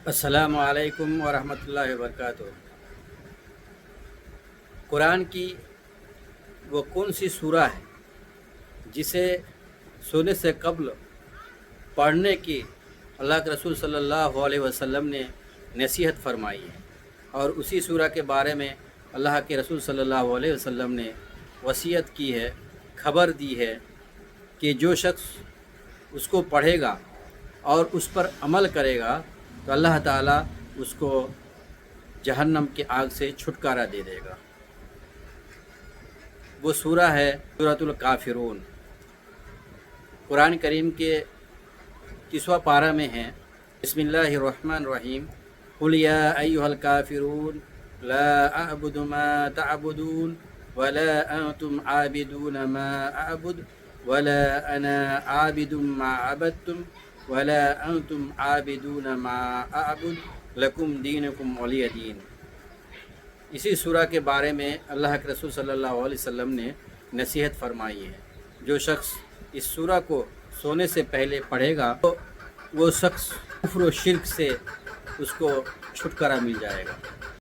السلام علیکم ورحمۃ اللہ وبرکاتہ۔ قرآن کی وہ کون سی سورہ ہے جسے سونے سے قبل پڑھنے کی اللہ کے رسول صلی اللہ علیہ وسلم نے نصیحت فرمائی ہے، اور اسی سورہ کے بارے میں اللہ کے رسول صلی اللہ علیہ وسلم نے وصیت کی ہے، خبر دی ہے کہ جو شخص اس کو پڑھے گا اور اس پر عمل کرے گا تو اللہ تعالیٰ اس کو جہنم کے آگ سے چھٹکارا دے دے گا۔ وہ سورہ ہے سورۃ الکافرون۔ قرآن کریم کے 30واں پارہ میں ہے، بسم اللہ الرحمن الرحیم، قل یا ایھا الکافرون لا اعبد ما تعبدون ولا انتم عابدون ما اعبد ولا انا عابد ما عبدتم ولا انتم عابدون ما اعبد لکم دینکم ولی دین۔ اسی سورہ کے بارے میں اللہ کے رسول صلی اللہ علیہ وسلم نے نصیحت فرمائی ہے، جو شخص اس سورہ کو سونے سے پہلے پڑھے گا تو وہ شخص کفر و شرک سے اس کو چھٹکارا مل جائے گا۔